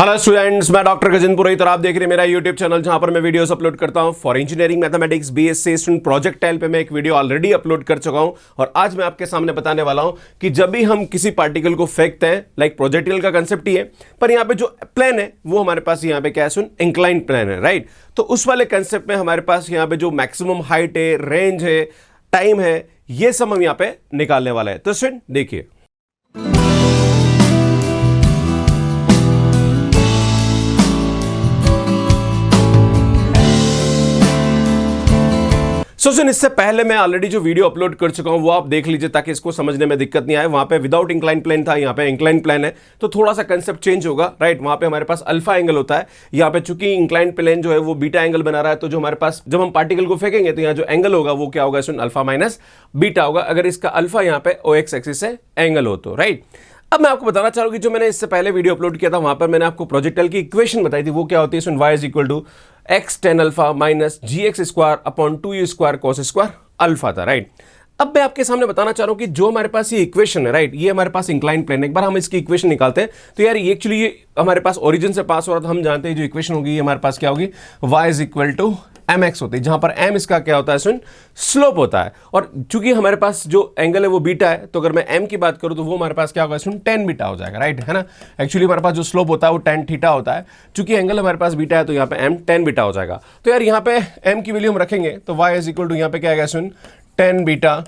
Hello students, मैं doctor Gajendra पुरोहित और आप देख रहे हैं मेरा यूट्यूब चैनल जहां पर मैं वीडियोस अपलोड करता हूं for engineering mathematics BSc student projectile पे मैं एक वीडियो ऑलरेडी अपलोड कर चुका हूं और आज मैं आपके सामने बताने वाला हूं कि जब भी हम किसी पार्टिकल को फेंकते हैं लाइक प्रोजेक्टाइल का कंसेप्ट ही है, पर यहां पे जो प्लेन है वो हमारे पास यहां पे क्या है सुन इंक्लाइंड प्लेन है, राइट। तो उस वाले कंसेप्ट में हमारे पास यहां पे जो मैक्सिमम हाइट है, रेंज है, टाइम है, ये सब हम यहां पे निकालने वाला है। तो स्टूडेंट देखिए, सुन इससे पहले मैं ऑलरेडी जो वीडियो अपलोड कर चुका हूं वो आप देख लीजिए ताकि इसको समझने में दिक्कत नहीं आए। वहां पे विदाउट इंक्लाइन प्लेन था, यहां पे इंक्लाइन प्लेन है तो थोड़ा सा कंसेप्ट चेंज होगा, राइट। वहां पे हमारे पास अल्फा एंगल होता है, यहां पे चूंकि इंक्लाइन प्लेन जो है वो बीटा एंगल बना रहा है, तो जो हमारे पास जब हम पार्टिकल को फेंकेंगे तो यहाँ जो एंगल होगा वो क्या होगा सुन अल्फा माइनस बीटा होगा, अगर इसका अल्फा यहाँ पे ओ एक्स एक्सिस से एंगल हो तो, राइट। अब मैं आपको बताना चाहूंगा कि जो मैंने इससे पहले वीडियो अपलोड किया था वहां पर मैंने आपको प्रोजेक्टाइल की इक्वेशन बताई थी, वो क्या होती है सुन y is equal to x tan alpha minus g x square upon 2u square cos square alpha था, राइट। अब मैं आपके सामने बताना चाह रहा हूं कि जो हमारे पास ये इक्वेशन है, राइट, ये हमारे पास इंक्लाइन प्लेन है। एक बार हम इसकी इक्वेशन निकालते हैं तो यार ये एक्चुअली ये हमारे पास ओरिजिन से पास हो रहा था, हम जानते हैं जो इक्वेशन होगी हमारे पास क्या होगी y is equal to m x होती है, जहां पर एम इसका क्या होता है सुन स्लोप होता है, और चूंकि हमारे पास जो एंगल है वो बीटा है तो अगर मैं एम की बात करूं तो वो हमारे पास क्या होगा सुन टेन बीटा हो जाएगा, राइट, है ना। एक्चुअली हमारे पास जो स्लोप होता है वो टेन थीटा होता है, चूंकि एंगल हमारे पास बीटा है तो यहाँ पे एम टेन बीटा हो जाएगा। तो यार यहाँ पे एम की वैल्यू हम रखेंगे तो वाई इज इक्वल टू यहाँ पे क्या आएगा सुन टेन बीटा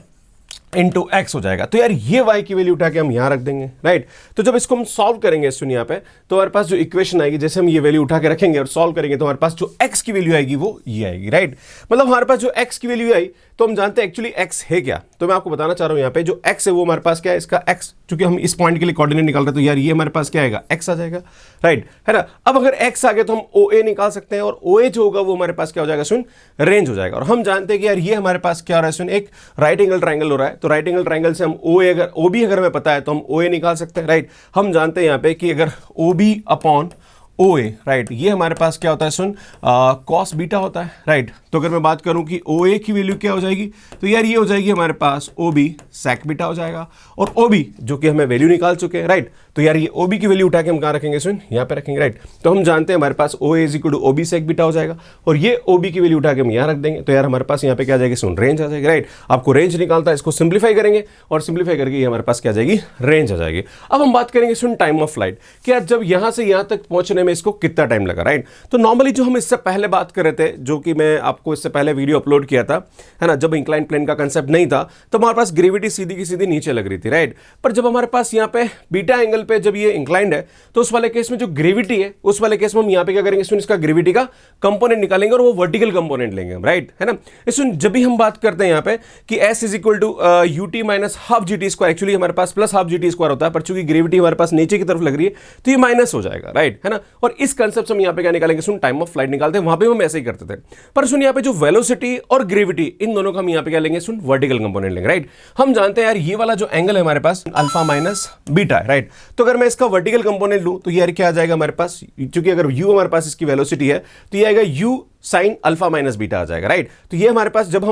इंटू एक्स हो जाएगा। तो यार ये y की वैल्यू उठा के हम यहां रख देंगे, राइट। तो जब इसको हम सॉल्व करेंगे सुन यहाँ पे तो हमारे पास जो इक्वेशन आएगी, जैसे हम ये वैल्यू उठा के रखेंगे और सॉल्व करेंगे तो हमारे पास जो x की वैल्यू आएगी वो ये आएगी, राइट। मतलब हमारे पास जो x की वैल्यू आई तो हम जानते हैं एक्चुअली x है क्या। तो मैं आपको बताना चाह रहा हूं यहाँ पे जो x है वो हमारे पास क्या है, इसका x, चूंकि हम इस पॉइंट के लिए कोऑर्डिनेट निकाल रहे हैं तो यार ये हमारे पास क्या आएगा x आ जाएगा, राइट, है ना। अब अगर x आ गया तो हम OA निकाल सकते हैं और OA जो होगा वो हमारे पास क्या हो जाएगा सुन रेंज हो जाएगा। और हम जानते हैं कि यार ये हमारे पास क्या हो रहा है सुन एक राइट एंगल ट्राइंगल हो रहा है, तो राइट एंगल ट्राइंगल से हम OA अगर OB अगर हमें पता है तो हम OA निकाल सकते हैं, राइट। हम जानते हैं यहाँ पे कि अगर OB अपॉन OA, राइट, ये हमारे पास क्या होता है सुन कॉस बीटा होता है, राइट। तो अगर मैं बात करूं कि OA की वैल्यू क्या हो जाएगी तो यार ये हो जाएगी हमारे पास OB सेक बीटा हो जाएगा, और OB जो कि हमें वैल्यू निकाल चुके हैं, राइट। तो यार ये OB की वैल्यू उठा के हम कहाँ रखेंगे सुन यहाँ पे रखेंगे, राइट। तो हम जानते हैं हमारे पास OA is equal to OB sec beta हो जाएगा और ये OB की वैल्यू उठा के हम यहाँ रख देंगे तो यार हमारे पास यहाँ पे क्या आ जाएगी सुन रेंज आ जाएगी, राइट। आपको रेंज निकालता है, इसको सिंप्लीफाई करेंगे और सिंप्लीफाई करके ये हमारे पास क्या आ जाएगी रेंज आ जाएगी। अब हम बात करेंगे सुन टाइम ऑफ फ्लाइट कि यार जब यहाँ से यहाँ तक पहुंचने में इसको कितना टाइम लगा, राइट। तो नॉर्मली जो हम इससे पहले बात कर रहे थे, जो कि मैं आपको इससे पहले वीडियो अपलोड किया था, है ना, जब इंक्लाइन प्लेन का कंसेप्ट नहीं था तो हमारे पास ग्रेविटी सीधी की सीधी नीचे लग रही थी, राइट। पर जब हमारे पास यहाँ पे बीटा एंगल पे जब ये इंक्लाइंड है तो उस वाले केस में जो ग्रेविटी है उस वाले केस में हम यहाँ पे क्या करेंगे सुन इसका ग्रेविटी का कंपोनेंट निकालेंगे और वो वर्टिकल कंपोनेंट लेंगे हम, राइट, है ना। इसमें जब भी हम बात करते हैं यहाँ पे कि s is equal to ut minus half g t square, actually हमारे पास plus half g t square होता है, पर चूंकि ग्रेविटी हमारे पास नीचे की तरफ लग रही है तो ये माइनस हो जाएगा, राइट, है ना। और इस कंसेप्ट से हम यहाँ पे क्या निकालेंगे सुन टाइम ऑफ फ्लाइट निकालते हैं, वहां पे हम ऐसे ही करते थे। पर सुन यहाँ पे जो वेलोसिटी और ग्रेविटी इन दोनों का हम यहाँ पे क्या लेंगे सुन वर्टिकल कंपोनेंट लेंगे, राइट। हम जानते हैं यार ये वाला जो एंगल है हमारे पास अल्फा माइनस बीटा है, राइट। तो अगर मैं इसका वर्टिकल कंपोनेंट लूं तो यार क्या आ जाएगा हमारे पास, क्योंकि अगर u हमारे पास इसकी वेलोसिटी है तो ये आएगा u sine alpha minus beta आ जाएगा, राइट। तो ये हमारे पास जब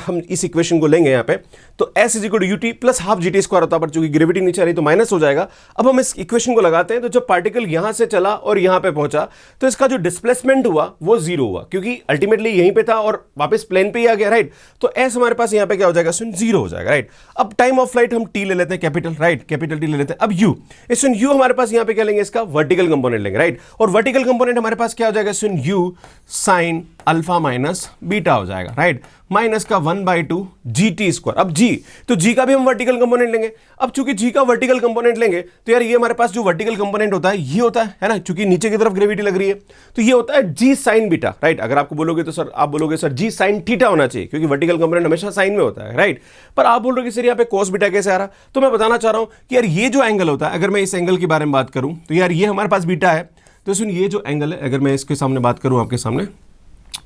हम इस इक्वेशन को लेंगे यहाँ पे तो s is equal to ut plus half g t square होता है, पर चूंकि ग्रेविटी नीचे आ रही तो माइनस हो जाएगा। अब हम इस इक्वेशन को लगाते हैं तो जब पार्टिकल यहां से चला और यहां पे पहुंचा तो इसका जो डिस्प्लेसमेंट हुआ वो जीरो हुआ, क्योंकि अल्टीमेटली यहीं पे था और वापस प्लेन पे ही आ गया, राइट। तो s हमारे पास यहाँ पे क्या हो जाएगा सुन जीरो हो जाएगा, राइट। अब टाइम ऑफ फ्लाइट हम t ले लेते हैं कैपिटल, राइट, कैपिटल t ले लेते हैं। अब u सुन u हमारे पास यहाँ पे क्या लेंगे इसका वर्टिकल कंपोनेंट लेंगे, राइट। और वर्टिकल कंपोनेंट हमारे पास क्या हो जाएगा सुन u sine alpha minus beta हो जाएगा, राइट, माइनस का 1/2 जी टी स्क्वायर। अब g तो g का भी हम वर्टिकल कंपोनेंट लेंगे। अब चूंकि g का वर्टिकल कंपोनेंट लेंगे तो यार ये हमारे पास जो वर्टिकल कंपोनेंट होता है ये होता है ना, चूंकि नीचे की तरफ ग्रेविटी लग रही है तो ये होता है g साइन बीटा, राइट। अगर आपको बोलोगे तो सर आप बोलोगे सर g साइन थीटा होना चाहिए क्योंकि वर्टिकल कंपोनेंट हमेशा साइन में होता है, राइट। पर आप बोल रहे हो कि सर यहाँ पे cos बीटा कैसे आ रहा, तो मैं बताना चाह रहा हूं कि यार ये जो एंगल होता है, अगर मैं इस एंगल के बारे में बात करूं तो यार ये हमारे पास बीटा है, तो सुन ये जो एंगल है अगर मैं इसके सामने बात करूं आपके सामने,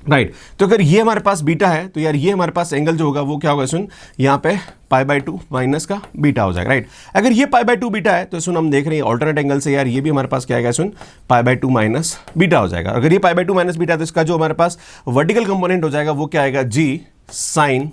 राइट, तो अगर ये हमारे पास बीटा है तो यार ये हमारे पास एंगल जो होगा वो क्या होगा सुन यहाँ पे π/2 माइनस का बीटा हो जाएगा, राइट। अगर ये π/2 बीटा है तो सुन हम देख रहे हैं ऑल्टरनेट एंगल से यार ये भी हमारे पास क्या आएगा सुन π/2 माइनस बीटा हो जाएगा। अगर ये π/2 माइनस बीटा है तो इसका जो हमारे पास वर्टिकल कंपोनेंट हो जाएगा वो क्या आएगा g sine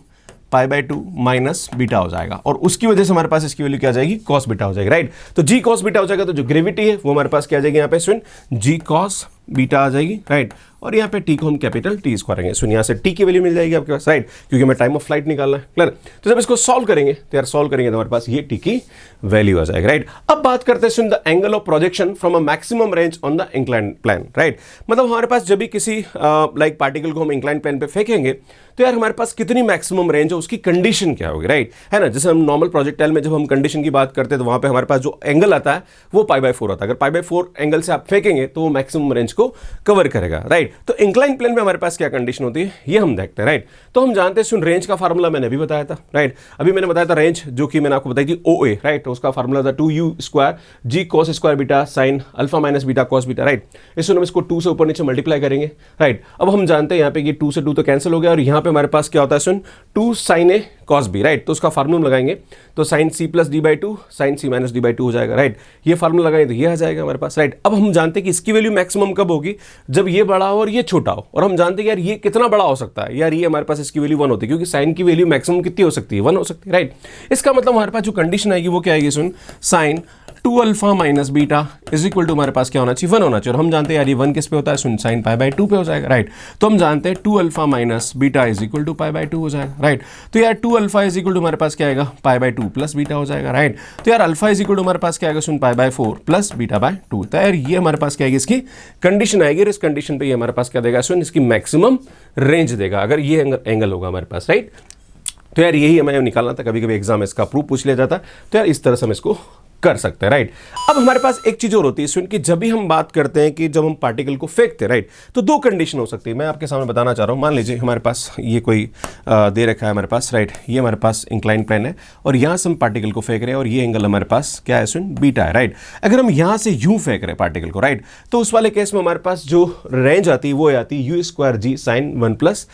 pi by 2 minus beta हो जाएगा, और उसकी वजह से हमारे पास इसकी वैल्यू क्या आ जाएगी, कॉस बीटा हो जाएगी, राइट। तो जी कॉस बीटा हो जाएगा, तो जो ग्रेविटी है वो हमारे पास क्या आ जाएगी यहाँ पे सुन, जी कॉस बीटा आ जाएगी, राइट। और यहाँ पे टी को हम कैपिटल टी स्क्वायर करेंगे, सुन यहाँ से टी की वैल्यू मिल जाएगी आपके पास, राइट, क्योंकि हमें टाइम ऑफ फ्लाइट निकालना है, क्लियर। तो जब इसको सॉल्व करेंगे तो यार सॉल्व करेंगे तो हमारे पास ये टी की वैल्यू आ जाएगी, राइट। अब बात करते हैं सुन the angle of projection from a maximum range on the incline plane, right. मतलब हमारे पास जब भी किसी लाइक पार्टिकल को हम इंक्लाइन प्लेन पे फेंकेंगे तो यार हमारे पास कितनी मैक्सिमम रेंज है, उसकी कंडीशन क्या होगी, राइट, है ना। जैसे हम नॉर्मल प्रोजेक्टाइल में जब हम कंडीशन की बात करते हैं तो वहां पे हमारे पास जो एंगल आता है वो पाई बाय 4 आता है। अगर पाई बाय 4 एंगल से आप फेंकेंगे तो वो मैक्सिमम रेंज को कवर करेगा, राइट। तो इंक्लाइन प्लेन में हमारे पास क्या कंडीशन होती है ये हम देखते हैं, राइट। तो हम जानते हैं सुन रेंज का फार्मूला मैंने अभी बताया था, राइट। अभी मैंने बताया था रेंज जो कि मैंने आपको बताई थी OA, राइट। तो उसका फार्मूला था 2u square g cos square beta sine alpha minus beta cos beta, right. इसको हम इसको 2 से ऊपर नीचे मल्टीप्लाई करेंगे, राइट। अब हम जानते हैं यहाँ पे ये 2 से 2 तो कैंसिल हो गया, और यहाँ पे हमारे पास क्या होता है सुन 2 sine A cos B, right. तो उसका फार्मूला लगाएंगे तो sine C plus D by 2 sine C minus D by 2 हो जाएगा, राइट। ये फार्मूला लगाएंगे तो ये आ जाएगा हमारे पास, राइट। अब हम जानते हैं कि इसकी वैल्यू मैक्सिमम कब होगी, जब ये बड़ा हो और ये छोटा हो, और हम जानते हैं यार ये कितना बड़ा हो सकता है, यार ये हमारे पास इसकी वैल्यू 1 होती है, क्योंकि साइन की वैल्यू मैक्सिमम कितनी हो सकती है, 1 हो सकती है, राइट। इसका मतलब हमारे पास जो कंडीशन आएगी वो क्या आएगी सुन, sine 2 alpha minus beta is equal to हमारे पास क्या होना चाहिए, 1 होना चाहिए। और हम जानते हैं यार ये 1 किस पे होता है सुन, साइन पाई बाय 2 पे हो जाएगा, राइट। तो हम जानते हैं 2 alpha minus beta is equal to pi by 2 हो जाएगा, राइट। तो यार 2 अल्फा इज इक्वल टू हमारे पास क्या आएगा, पाई बाय 2 प्लस बीटा हो जाएगा, राइट। तो यार अल्फा इज इक्वल टू हमारे पास क्या आएगा सुन, pi by 4 plus beta by 2। तो यार ये हमारे पास क्या आएगी, इसकी कंडीशन आएगी, और इस कंडीशन पे ये हमारे पास क्या देगा सुन, इसकी मैक्सिमम रेंज देगा अगर ये एंगल होगा हमारे पास, राइट। तो यार यही हमें निकालना था, कभी कभी एग्जाम में इसका प्रूफ पूछ लिया जाता, तो यार इस तरह से हम इसको कर सकते हैं, राइट। अब हमारे पास एक चीज और होती है सुन, कि जब भी हम बात करते हैं कि जब हम पार्टिकल को फेंकते हैं, राइट, तो 2 कंडीशन हो सकती है। मैं आपके सामने बताना चाह रहा हूं, मान लीजिए हमारे पास ये कोई दे रखा है हमारे पास, राइट। ये हमारे पास इंक्लाइन प्लेन है और यहां से हम पार्टिकल को फेंक रहे हैं, और ये एंगल हमारे पास क्या है सुन, बीटा है, राइट। अगर हम यहां से यूं फेंक रहे हैं पार्टिकल को, राइट, तो उस वाले केस में हमारे पास जो रेंज आती है वो आती है u square g sine 1 plus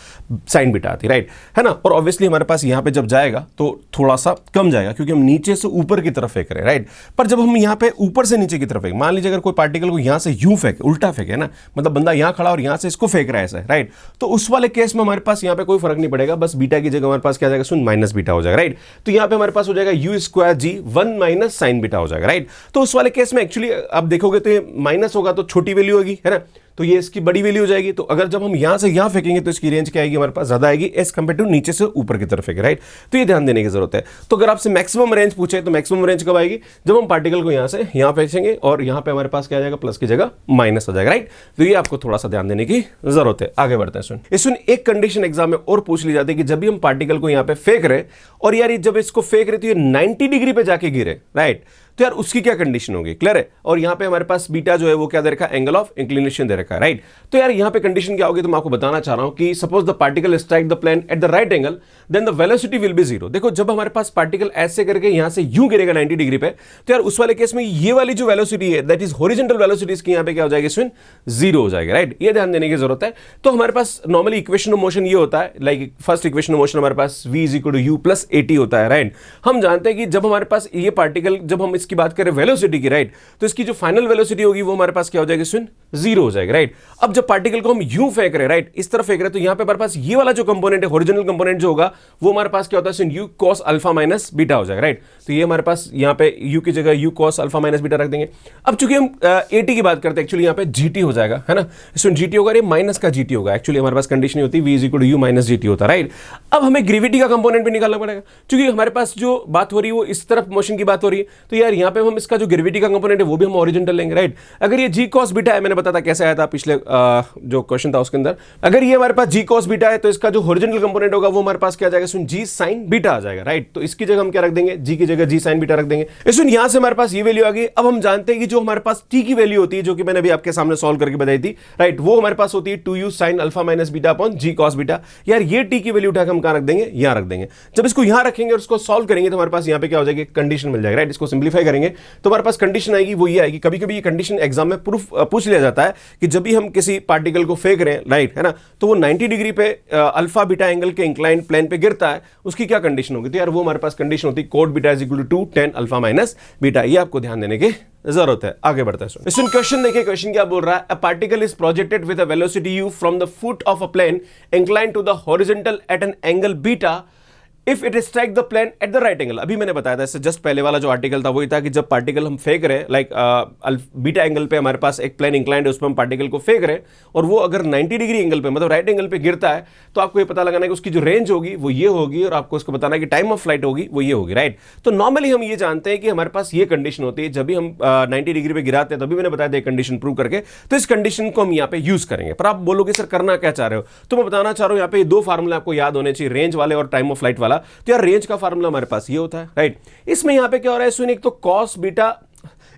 sine beta आती है, राइट, है ना। और ऑब्वियसली हमारे पास यहां पे जब जाएगा तो थोड़ा सा कम जाएगा, क्योंकि हम नीचे से ऊपर की तरफ फेंक रहे हैं, राइट। पर जब हम यहाँ पे ऊपर से नीचे की तरफ फेंक, मान लीजिए अगर कोई पार्टिकल को यहां से यूं फेंके, उल्टा फेंके ना, मतलब बंदा यहां खड़ा और यहां से इसको फेंक रहा है ऐसा, राइट। तो उस वाले केस में हमारे पास यहां पे कोई फर्क नहीं पड़ेगा, बस बीटा की जगह हमारे पास क्या जाएगा सुन, माइनस बीटा हो जाएगा, राइट। तो यहां पे हमारे पास हो जाएगा u square g 1 minus sine beta हो जाएगा, राइट। तो उस वाले केस में एक्चुअली आप देखोगे तो ये माइनस होगा तो छोटी वैल्यू होगी, है ना, तो ये इसकी बड़ी वैल्यू हो जाएगी। तो अगर जब हम यहां से यहां फेंकेंगे तो इसकी रेंज क्या आएगी हमारे पास, ज्यादा आएगी एज कंपेयर टू नीचे से ऊपर की तरफ फेंके, राइट। तो ये ध्यान देने की जरूरत है। तो अगर आपसे मैक्सिमम रेंज पूछे तो मैक्सिमम रेंज कब आएगी, जब हम पार्टिकल को यहां से यहां फेंकेंगे और यहां पे हमारे पास क्या आ जाएगा, प्लस की जगह माइनस हो जाएगा, राइट। तो ये आपको थोड़ा सा ध्यान देने की जरूरत है। आगे बढ़ते हैं सुन, एक कंडीशन एग्जाम में और पूछ ली जाती है कि जब भी हम पार्टिकल को यहां पे फेंक रहे और यार जब इसको फेंक रहे तो ये 90 डिग्री पे जाके गिरे, राइट, तो यार उसकी क्या कंडीशन होगी, क्लियर है। और यहां पे हमारे पास बीटा जो है वो क्या दे रखा है, एंगल ऑफ इंक्लिनेशन दे रखा है, राइट। तो यार यहां पे कंडीशन क्या होगी तो मैं आपको बताना चाह रहा हूं कि suppose the particle strike the plane at the right angle, then the velocity will be 0। देखो जब हमारे पास पार्टिकल ऐसे करके यहां से यूं गिरेगा 90 डिग्री पे, तो यार उस वाले केस में ये वाली जो वेलोसिटी है दैट इज हॉरिजॉन्टल वेलोसिटी, इसकी यहां पे क्या हो जाएगी स्विन, 0 हो जाएगा, राइट। ये ध्यान देने की जरूरत है। तो हमारे पास नॉर्मली इक्वेशन ऑफ मोशन ये होता है, like first equation of motion हमारे पास v is equal to u plus at होता है, राइट। हम जानते हैं कि जब हमारे पास ये पार्टिकल, जब हम इसकी बात करें वेलोसिटी की, राइट, तो इसकी जो फाइनल वेलोसिटी होगी वो हमारे पास क्या हो जाएगी स्विन, 0 हो जाएगा, राइट। अब जब पार्टिकल को हम यूं फेंक रहे हैं, राइट, इस तरफ फेंक रहे हैं, तो यहां पे हमारे पास ये वाला जो कंपोनेंट है, हॉरिजॉन्टल कंपोनेंट जो होगा वो हमारे पास क्या होता है स्विन, u cos alpha minus beta हो जाएगा, राइट। तो ये हमारे पास यहां पे u की जगह u cos alpha minus beta रख देंगे। अब चूंकि हम at की बात करते हैं, एक्चुअली यहां पे gt हो जाएगा, है ना, इसमें gt होगा, ये माइनस का gt होगा। एक्चुअली हमारे पास कंडीशन होती है v is equal to u minus gt होता है, राइट। अब हमें ग्रेविटी का कंपोनेंट भी निकालना पड़ेगा, क्योंकि हमारे पास जो बात हो रही है वो इस तरफ मोशन की बात हो रही है, तो यार यहां पे हम इसका जो ग्रेविटी का कंपोनेंट है वो भी हम हॉरिजॉन्टल लेंगे, राइट। अगर ये g cos बीटा है, मैंने बताया था कैसे आया था पिछले जो क्वेश्चन था उसके अंदर, अगर ये हमारे पास g cos बीटा है तो इसका जो हॉरिजॉन्टल कंपोनेंट होगा वो हमारे पास क्या आ जाएगा सुन, g sin बीटा आ जाएगा, राइट। तो इसकी जगह हम क्या रख देंगे, g की जगह g sin बीटा रख देंगे। इसमें यहां से हमारे पास ये वैल्यू आ गई। अब हम जानते हैं कि जो हमारे पास t की वैल्यू होती है, जो कि मैंने अभी आपके सामने सॉल्व करके बताई थी, राइट, वो हमारे पास होती है 2u sin alpha minus beta upon g cos beta. यार ये t की वैल्यू उठाकर हम कहां रख देंगे, यहां रख देंगे। जब इसको यहां रखेंगे और इसको सॉल्व करेंगे तो हमारे पास यहां पे क्या हो जाएगी, कंडीशन मिल जाएगा, राइट। इसको सिंप्लीफाई करेंगे तो हमारे पास कंडीशन आएगी, वो ये आएगी, कभी कभी ये कंडीशन एग्जाम में प्रूफ पूछ लिया जाता है कि जब भी हम किसी पार्टिकल को फेंक रहे हैं, राइट, है ना, तो वो 90 डिग्री पे अल्फा बीटा एंगल के इंक्लाइंड प्लेन पे गिरता है, उसकी क्या कंडीशन होगी, तो यार वो हमारे पास कंडीशन होती है cot beta is equal to 10 alpha minus beta. ये आपको ध्यान देने की जरूरत है। आगे बढ़ते हैं। इसमें क्वेश्चन देखिए, क्वेश्चन क्या बोल रहा है, a particle is projected with a velocity u from the foot of a plane inclined to the horizontal at an angle beta if it strike the plane at the right angle, अभी मैंने बताया था, इससे just पहले वाला जो article था वही था कि जब पार्टिकल हम फेंक रहे हैं लाइक बीटा एंगल पे हमारे पास एक प्लेन इंक्लाइंड है, उसमें हम पार्टिकल को फेंक रहे हैं और वो अगर 90 डिग्री एंगल पे मतलब राइट एंगल पे गिरता है, तो आपको ये पता लगाना है कि उसकी जो रेंज होगी वो ये होगी और आपको उसको बताना है कि टाइम ऑफ फ्लाइट होगी वो ये होगी, राइट। तो नॉर्मली हम ये जानते हैं कि हमारे पास ये कंडीशन होती है जब भी हम 90 डिग्री पे गिराते हैं, तभी मैंने बताया था कंडीशन प्रूव करके, तो इस कंडीशन को हम यहाँ पे यूज करेंगे। पर आप बोलोगे सर करना क्या चाह रहे हो, तो मैं बताना चाह रहा हूं यहाँ पे दो फार्मूला आपको याद होने चाहिए, रेंज वाले और टाइम ऑफ फ्लाइट वाला। तो यार रेंज का फार्मूला हमारे पास ये होता है, राइट। इसमें यहाँ पे क्या हो रहा है, सुन, एक तो कॉस बीटा,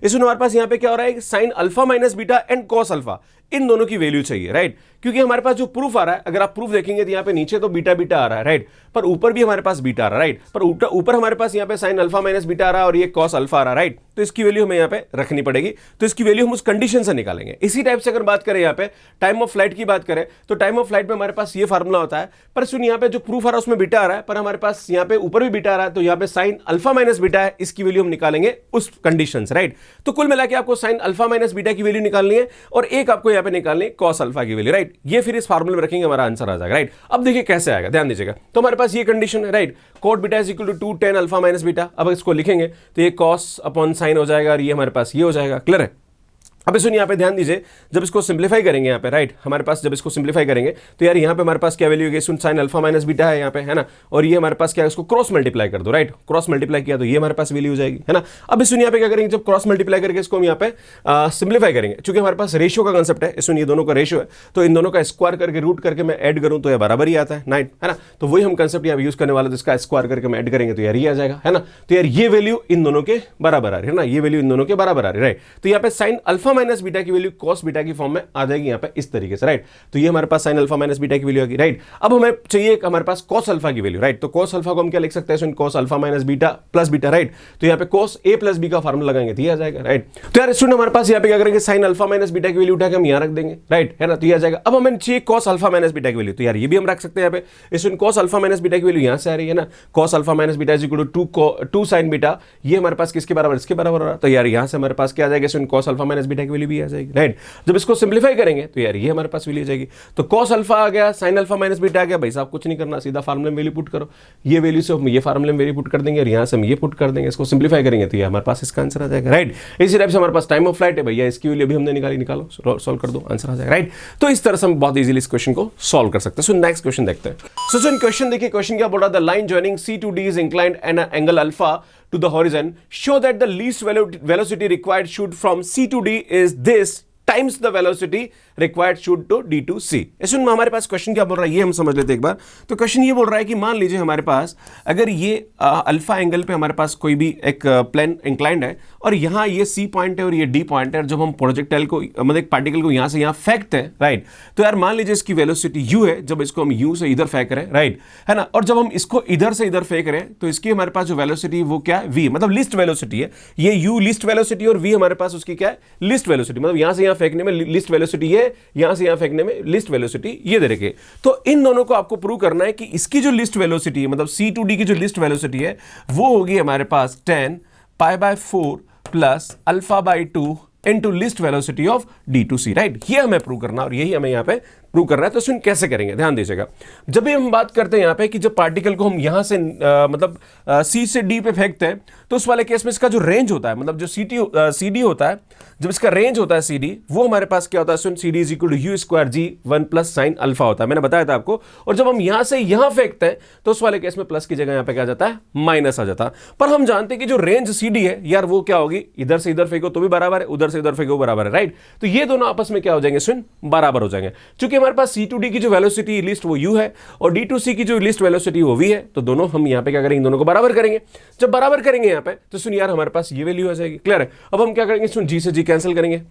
इसमें हमारे पास यहाँ पे क्या हो रहा है, sine alpha minus beta and cos alpha, इन दोनों की वैल्यू चाहिए, राइट। क्योंकि हमारे पास जो प्रूफ आ रहा है, अगर आप प्रूफ देखेंगे तो यहाँ पे नीचे तो बीटा बीटा आ रहा है, राइट, पर ऊपर भी हमारे पास बीटा आ रहा है, राइट, पर ऊपर हमारे पास यहाँ पे साइन अल्फा माइनस बीटा आ रहा है और ये कॉस अल्फा आ रहा है, राइट। तो इसकी वैल्यू हमें यहाँ पे रखनी पड़ेगी, तो इसकी वैल्यू हम उस कंडीशन से निकालेंगे। इसी टाइप से अगर बात करें यहाँ पे टाइम ऑफ फ्लाइट की बात करें, तो टाइम ऑफ फ्लाइट में हमारे पास ये फार्मूला होता है, पर सुन यहाँ पे जो प्रूफ आ रहा है उसमें बीटा आ रहा है, पर हमारे पास यहाँ पे ऊपर भी बीटा आ रहा है, तो यहाँ पे साइन अल्फा माइनस बीटा है, इसकी वैल्यू हम निकालेंगे उस कंडीशन से, राइट। तो कुल मिला के आपको साइन अल्फा माइनस बीटा की वैल्यू निकालनी है और एक आपको यहाँ पे निकालनी है कॉस अल्फा की वैल्यू, राइट। ये फिर इस फार्मूले में रखेंगे, हमारा आंसर आ जाएगा, राइट। अब देखिए कैसे आएगा, ध्यान दीजिएगा। तो हमारे पास ये कंडीशन है, right, cot beta is equal to 2 tan alpha minus beta. अब इसको लिखेंगे तो ये कॉस अपॉन साइन हो जाएगा और ये हमारे पास ये हो जाएगा, क्लियर है। अब सुनिए यहाँ पे ध्यान दीजिए, जब इसको सिंप्लीफाई करेंगे यहाँ पे, राइट, हमारे पास जब इसको सिंप्लीफाई करेंगे तो यार यहाँ पे हमारे पास क्या वैल्यू होगी, सुन साइन अल्फा माइनस बीटा है यहाँ पे, है ना, और ये हमारे पास क्या है, इसको क्रॉस मल्टीप्लाई कर दो, राइट, क्रॉस मल्टीप्लाई किया तो ये हमारे पास वैल्यू हो जाएगी, है ना। अब सुनिए यहाँ पे क्या करेंगे, जब क्रॉस मल्टीप्लाई करके इसको हम यहाँ पे सिंप्लीफाई करेंगे, क्योंकि हमारे पास रेशियो का कंसेप्ट है, सुनिए दोनों का रेशियो है, तो इन दोनों का स्क्वायर करके रूट करके मैं ऐड करूँ तो यह बराबर ही आता है, नाइट, है ना। तो वही हम कंसेप्ट यहाँ यूज करने वाले, तो इसका स्क्वायर करके हम ऐड करेंगे तो यार ये आ जाएगा, है ना। तो यार ये वैल्यू इन दोनों के बराबर आ रही है ना, ये वैल्यू इन दोनों के बराबर आ रही है, राइट। तो यहाँ पे साइन अल्फा माइनस बीटा की वैल्यू कॉस बीटा की फॉर्म में आ जाएगी यहाँ पे इस तरीके से, राइट। तो ये हमारे पास साइन अल्फा माइनस बीटा की वैल्यू आ गई, राइट। अब हमें चाहिए हमारे पास कॉस अल्फा की वैल्यू, राइट। तो कॉस अल्फा को हम क्या लिख सकते हैं, cos alpha minus beta plus beta, right. तो यहाँ पे कॉस ए प्लस बी का फार्मूला लगाएंगे तो ये आ जाएगा, राइट। तो यार स्टूडेंट हमारे पास यहाँ पे क्या करेंगे, साइन अल्फा माइनस बीटा की वैल्यू उठा के हम यहाँ रख देंगे, राइट, है ना। तो ये आ जाएगा। अब हमें चाहिए कॉस अल्फा माइनस बीटा की वैल्यू, तो यार ये भी हम रख सकते हैं यहाँ पे, इसमें कॉस अल्फा माइनस बीटा की वैल्यू यहाँ से आ रही है ना, cos alpha minus beta is equal to 2 sine beta, ये हमारे पास किसके बराबर, इसके बराबर हो रहा है। तो यार यहाँ से हमारे पास क्या आ जाएगा, इसमें कॉस अल्फा माइनस बीटा की वैल्यू भी आ जाएगी, राइट। जब इसको सिंप्लीफाई करेंगे तो यार ये हमारे पास वैल्यू आ जाएगी। तो कॉस अल्फा आ गया, साइन अल्फा माइनस बीटा आ गया, भाई साहब कुछ नहीं करना, सीधा फार्मूले में वैल्यू पुट करो, ये वैल्यू से हम ये फार्मूले में वैल्यू पुट कर देंगे और यहाँ से हम ये पुट कर देंगे, इसको सिंप्लीफाई करेंगे तो ये हमारे पास इसका आंसर आ जाएगा, राइट। इसी टाइप से हमारे पास टाइम ऑफ फ्लाइट है, भैया इसकी वैल्यू भी हमने निकाली, निकालो सॉल्व कर दो, आंसर आ जाएगा, राइट। तो इस तरह से हम बहुत इजीली इस क्वेश्चन को सॉल्व कर सकते हैं। सो नेक्स्ट क्वेश्चन देखते हैं। सो क्वेश्चन देखिए, क्वेश्चन क्या बोल रहा है, the line joining C to D is inclined and an angle alpha to the horizon, show that the least velocity required should from C to D is this times the velocity required should to D to C। ऐसे में हमारे पास question क्या बोल रहा है ये हम समझ लेते हैं एक बार। तो क्वेश्चन ये बोल रहा है कि मान लीजिए हमारे पास अगर ये अल्फा एंगल पे हमारे पास कोई भी एक प्लेन इंक्लाइंड है और यहाँ ये C पॉइंट है और ये D पॉइंट है, और जब हम प्रोजेक्टाइल को मतलब एक पार्टिकल को यहाँ से यहाँ फेंकते हैं, राइट, तो यार मान लीजिए इसकी वेलोसिटी U है, जब इसको हम U से इधर फेंक रहे हैं, राइट, है ना, और जब हम इसको इधर से इधर फेंक रहे हैं तो इसकी हमारे पास जो वेलोसिटी वो क्या है, V, मतलब लिस्ट वेलोसिटी है। ये U लिस्ट वेलोसिटी और V हमारे पास उसकी क्या है, लिस्ट वेलोसिटी, मतलब यहाँ से यहाँ फेंकने में लिस्ट वेलोसिटी है, यहाँ से यहाँ फेंकने में लिस्ट वेलोसिटी ये दे रखे। तो इन दोनों को आपको प्रूव करना है कि इसकी जो लिस्ट वेलोसिटी है, मतलब C to D की जो लिस्ट वेलोसिटी है वो होगी हमारे पास 10 π/4 plus α/2 into least velocity of D to C, right. ये हमें प्रूव करना और यही हमें यहाँ पे प्रूव करना है। तो सुन कैसे करेंगे, ध्यान दीजिएगा। जब भी हम बात करते हैं यहाँ पे कि जब पार्टिकल को हम यहाँ से मतलब C से D पे फेंकते हैं तो उस वाले केस में इसका जो रेंज होता है, मतलब जो CD होता है, जब इसका रेंज होता है CD, वो हमारे पास क्या होता है, सुन CD is equal to U square G 1 plus sine alpha होता है, मैंने बताया था आपको। और जब हम यहाँ से यहाँ फेंकते हैं तो उस वाले केस में प्लस की जगह यहाँ पे क्या जाता है, माइनस आ जाता है। पर हम जानते हैं कि जो रेंज CD है यार वो क्या होगी, इधर से इधर फेंको तो भी बराबर है, उधर से इधर फेंको बराबर है, राइट। तो ये दोनों आपस में क्या हो जाएंगे, सुन बराबर हो जाएंगे। चूंकि हमारे पास C to D की जो वेलोसिटी लिस्ट वो U है और D to C की जो लिस्ट वेलोसिटी वो V है, तो दोनों हम यहाँ पे क्या करेंगे, दोनों को बराबर करेंगे। जब बराबर करेंगे यहाँ पे तो सुन यार हमारे पास ये वैल्यू आ जाएगी, क्लियर है। अब हम क्या करेंगे, सुन G से G कैंसिल करेंगे,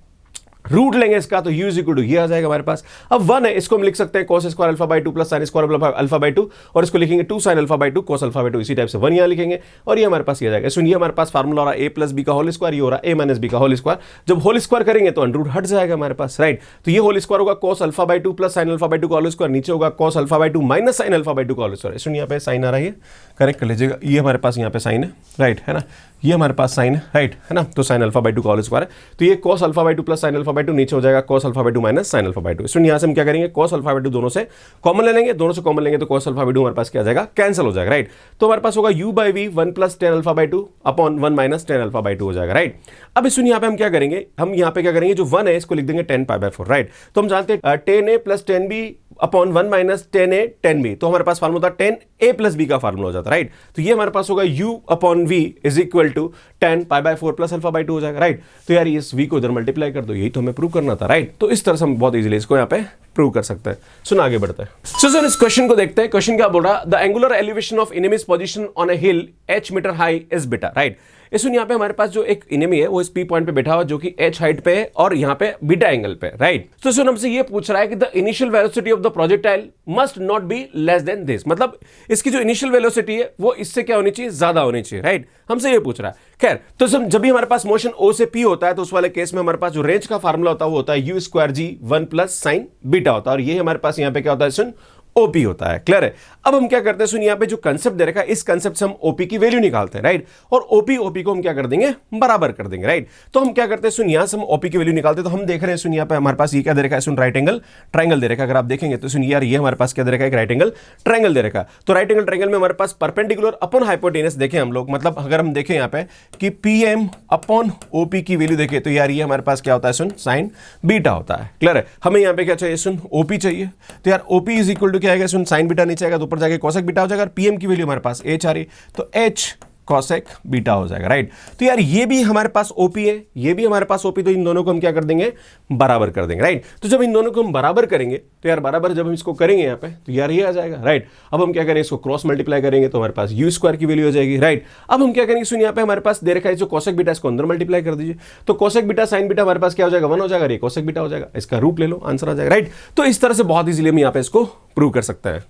रूट लेंगे इसका तो U इज इक्वल टू ये आ जाएगा हमारे पास। अब 1 है, इसको हम लिख सकते हैं cos स्क्वायर अल्फा/2 प्लस साइन स्क्वायर अल्फा/2, और इसको लिखेंगे 2 साइन अल्फा/2 cos अल्फा/2, इसी टाइप से 1 यहाँ लिखेंगे और ये हमारे पास ये आ जाएगा। सुनिए हमारे पास फार्मूला हो रहा है a प्लस बी का होल स्क्वायर, ये हो रहा है a माइनस बी का होल स्क्वायर। जब होल स्क्वायर करेंगे तो अंडर रूट हट जाएगा हमारे पास, राइट। तो ये होल स्क्वायर होगा cos अल्फा/2 प्लस साइन अल्फा/2 का होल स्क्वायर, नीचे होगा cos अल्फा/2 माइनस साइन अल्फा/2 का होल स्क्वायर। सुनिए यहाँ पे साइन आ रहा है, करेक्ट कर लीजिएगा, ये हमारे पास यहाँ पे साइन है, राइट, है ना। ये हमारे पास साइन है, राइट है ना, तो साइन अल्फा बाई टू का होल स्क्वायर है, तो ये cos alpha by two plus sine alpha by to, नीचे हो जाएगा cos alpha by to minus sine alpha by to. इसमें यहाँ से हम क्या करेंगे, कॉस अल्फा बाई टू दोनों से कॉमन ले लेंगे, दोनों से कॉमन लेंगे तो कॉस अल्फा बाई टू हमारे पास क्या आ जाएगा, कैंसिल हो जाएगा, राइट। तो हमारे पास होगा u by v 1 plus tan alpha by two upon 1 minus tan alpha by two हो जाएगा, राइट। अब इस यहाँ पे हम क्या करेंगे, हम यहाँ पे क्या करेंगे, जो 1 है इसको लिख देंगे 10 पाई बाई 4, राइट। तो हम जानते हैं 10a plus 10b upon 1 minus 10a 10b, तो हमारे पास फार्मूला था 10a प्लस b का फार्मूला हो जाता है, राइट। तो ये हमारे पास होगा u upon v is equal to 10 pi by 4 plus alpha by 2 हो जाएगा, राइट। तो यार इस v को इधर मल्टीप्लाई कर दो, यही तो हमें प्रूव करना था, राइट। तो इस तरह से हम बहुत इजीली इसको यहाँ पे प्रूव कर सकते हैं। सुना आगे बढ़ते हैं। सो इस क्वेश्चन को देखते हैं। क्वेश्चन क्या बोल रहा, the angular elevation of enemies position on a hill h metre high is beta, right. इस यहाँ पे हमारे पास जो एक एनिमी है वो इस पी पॉइंट पे बैठा हुआ जो कि h हाइट पे है और यहाँ पे बीटा एंगल पे, राइट। तो सुन हमसे ये पूछ रहा है कि the initial velocity of the projectile must not be less than this, मतलब इसकी जो इनिशियल वेलोसिटी है वो इससे क्या होनी चाहिए, ज्यादा होनी चाहिए, राइट। हमसे ये पूछ रहा है। खैर, तो जब भी हमारे पास मोशन o से p होता है तो उस वाले केस में हमारे पास जो रेंज का फार्मूला होता है वो होता है u square g 1 plus sine beta होता है, और ये हमारे पास यहाँ पे क्या होता है, सुन ओपी होता है, क्लियर है। अब हम क्या करते हैं, सुन यहाँ पे जो कंसेप्ट दे रखा है इस कंसेप्ट से हम ओपी की वैल्यू निकालते हैं, राइट। और ओपी को हम क्या कर देंगे, बराबर कर देंगे, राइट। तो हम क्या करते हैं, सुन यहाँ से हम ओपी की वैल्यू निकालते हैं, तो हम देख रहे हैं सुन यहाँ पे हमारे पास ये क्या दे रखा है, सुन राइट एंगल ट्रायंगल दे रखा है। अगर आप देखेंगे तो सुन यार ये हमारे पास क्या दे रखा है, एक राइट एंगल ट्रायंगल दे रखा है। तो राइट एंगल ट्रायंगल में हमारे पास परपेंडिकुलर अपॉन हाइपोटेनस देखें हम लोग, मतलब अगर हम देखें यहाँ पे कि पीएम अपॉन ओपी की वैल्यू देखें तो यार ये हमारे पास क्या होता है, सुन साइन बीटा होता है, क्लियर है। हमें यहाँ पे क्या चाहिए, सुन ओपी चाहिए, तो यार ओपी इज इक्वल टू क्या आएगा, सुन साइन बीटा नीचे आएगा तो ऊपर जाके कोसेक बीटा हो जाएगा, और पीएम की वैल्यू हमारे पास h आ रही तो h कोसेक बीटा हो जाएगा, राइट। तो यार ये भी हमारे पास ओपी है, ये भी हमारे पास ओपी, तो इन दोनों को हम क्या कर देंगे, बराबर कर देंगे, राइट। तो जब इन दोनों को हम बराबर करेंगे तो यार बराबर जब हम इसको करेंगे यहाँ पे तो यार ये आ जाएगा, राइट। अब हम क्या करेंगे, इसको क्रॉस मल्टीप्लाई करेंगे तो हमारे पास u स्क्वायर की वैल्यू हो जाएगी, राइट। अब हम क्या करेंगे, सुन यहाँ पे हमारे पास दे रखा है जो कोसेक बीटा, इसको अंदर मल्टीप्लाई कर दीजिए, तो कोसेक बीटा साइन बीटा हमारे पास क्या हो जाएगा, 1 हो जाएगा, ये कोसेक बीटा हो जाएगा, इसका रूट ले लो, आंसर आ जाएगा, राइट। तो इस तरह से बहुत इजीली हम यहाँ पे इसको प्रूव कर सकते हैं।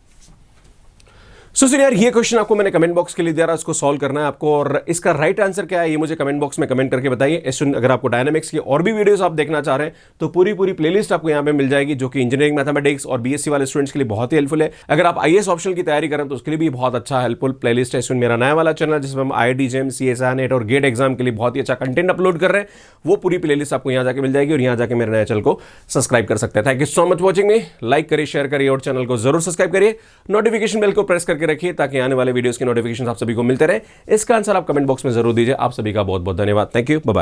सो सुनिए यार, ये क्वेश्चन आपको मैंने कमेंट बॉक्स के लिए दिया रहा, उसको सॉल्व करना है आपको, और इसका राइट आंसर क्या है ये मुझे कमेंट बॉक्स में कमेंट करके बताइए। अगर आपको डायनामिक्स की और भी वीडियोस आप देखना चाह रहे हैं तो पूरी प्लेलिस्ट आपको यहाँ पे मिल जाएगी, जो कि इंजीनियरिंग मैथमेटिक्स और बीएससी वाले स्टूडेंट्स के लिए बहुत ही हेल्पफुल है। अगर आप आईएएस ऑप्शनल की तैयारी करें तो उसके लिए भी बहुत अच्छा हेल्पफुल प्लेलिस्ट है। मेरा नया वाला चैनल जिसमें हम IIT JEM CSIR नेट और गेट एग्जाम के लिए बहुत ही अच्छा कंटेंट अपलोड कर रहे हैं, वो पूरी प्लेलिस्ट आपको यहाँ जाके मिल जाएगी, और यहाँ जाके मेरे नए चैनल को सब्सक्राइब कर सकते हैं। Thank you so much watching me, like करिए, शेयर करिए और चैनल को जरूर सब्सक्राइब करिए, नोटिफिकेशन बेल को प्रेस करके रखिए ताकि आने वाले वीडियोस के नोटिफिकेशन आप सभी को मिलते रहे। इसका आंसर आप कमेंट बॉक्स में जरूर दीजिए। आप सभी का बहुत बहुत धन्यवाद। Thank you, bye bye.